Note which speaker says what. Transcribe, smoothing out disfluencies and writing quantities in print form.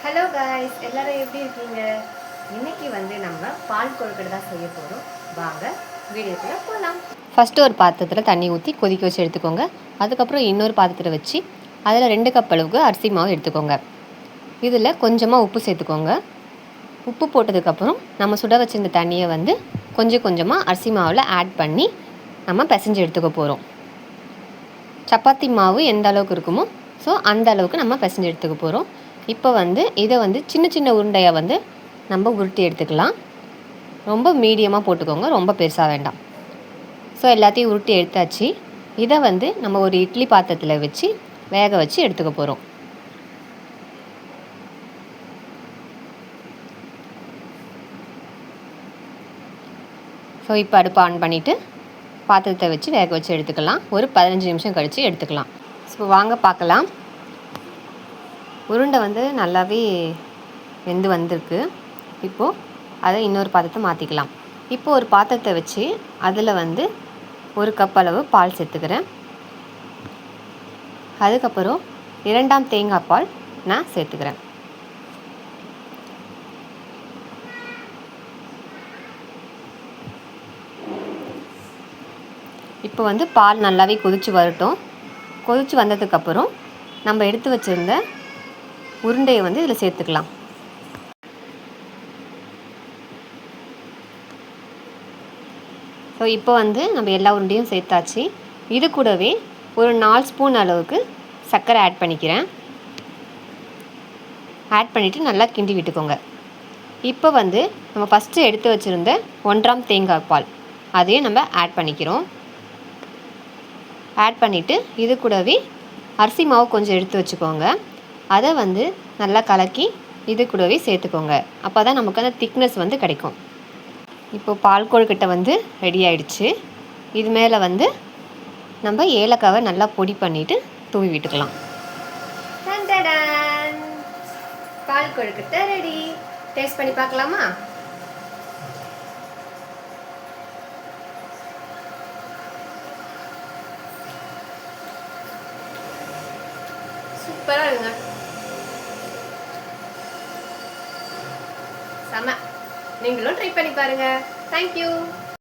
Speaker 1: Hello guys, எல்லாரும் எப்படி இருக்கீங்க? இன்னைக்கு நம்ம பால் கொழுக்கட்டை தான் செய்ய போகிறோம். வாங்க வீடியோக்குள்ள போகலாம். ஃபஸ்ட்டு ஒரு பாத்திரத்தில் தண்ணி ஊற்றி கொதிக்க வச்சு எடுத்துக்கோங்க. அதுக்கப்புறம் இன்னொரு பாத்திரத்தில் வச்சு அதில் 2 கப் அளவுக்கு அரிசி மாவு எடுத்துக்கோங்க. இதில் கொஞ்சமாக உப்பு சேர்த்துக்கோங்க. உப்பு போட்டதுக்கப்புறம் நம்ம சுட வச்சிருந்த தண்ணியை கொஞ்சம் கொஞ்சமாக அரிசி மாவில் ஆட் பண்ணி நம்ம பிசைஞ்சு எடுத்துக்க போகிறோம். சப்பாத்தி மாவு எந்த அளவுக்கு இருக்குமோ அந்த அளவுக்கு நம்ம பிசைஞ்சு எடுத்துக்க போகிறோம். இப்போ இதை சின்ன சின்ன உருண்டையாக நம்ம உருட்டி எடுத்துக்கலாம். ரொம்ப மீடியமாக போட்டுக்கோங்க, ரொம்ப பெருசாக வேண்டாம். எல்லாத்தையும் உருட்டி எடுத்தாச்சு. இதை நம்ம ஒரு இட்லி பாத்திரத்தில் வச்சு வேக வச்சு எடுத்துக்க போகிறோம். இப்போ அடுப்பு ஆன் பண்ணிவிட்டு பாத்திரத்தை வச்சு வேக வச்சு எடுத்துக்கலாம். ஒரு 15 நிமிஷம் கழித்து எடுத்துக்கலாம். வாங்க பார்க்கலாம். உருண்டை நல்லாவே வெந்து வந்திருக்கு. இப்போது அதை இன்னொரு பாத்திரத்தை மாற்றிக்கலாம். இப்போது ஒரு பாத்திரத்தை வச்சு அதில் 1 கப் அளவு பால் சேர்த்துக்கிறேன். அதுக்கப்புறம் 2ஆம் தேங்காய் பால் நான் சேர்த்துக்கிறேன். இப்போ பால் நல்லாவே கொதித்து வரட்டும். கொதித்து வந்ததுக்கப்புறம் நம்ம எடுத்து வச்சுருந்த உருண்டையை இதில் சேர்த்துக்கலாம். இப்போ நம்ம எல்லா உருண்டையும் சேர்த்தாச்சு. இது கூடவே ஒரு 4 ஸ்பூன் அளவுக்கு சர்க்கரை ஆட் பண்ணிக்கிறேன். ஆட் பண்ணிவிட்டு நல்லா கிண்டி விட்டுக்கோங்க. இப்போ நம்ம ஃபஸ்ட்டு எடுத்து வச்சுருந்த 1ஆம் தேங்காய் பால் அதையும் நம்ம ஆட் பண்ணிக்கிறோம். ஆட் பண்ணிவிட்டு இது கூடவே அரிசி மாவு கொஞ்சம் எடுத்து வச்சுக்கோங்க. அதை நல்லா கலக்கி இது கூடவே சேர்த்துக்கோங்க. அப்போ தான் நமக்கு அந்த திக்னஸ் கிடைக்கும். இப்போ பால் கொழுக்கட்டை ரெடி ஆயிடுச்சு. இது மேலே நம்ம ஏலக்காவை நல்லா பொடி பண்ணிவிட்டு தூவி விட்டுக்கலாம். பால் கொழுக்கட்டை ரெடி. டேஸ்ட் பண்ணி பார்க்கலாமா? சூப்பராக இருக்குங்க. செம. நீங்களும் ட்ரை பண்ணி பாருங்க. தேங்க்யூ.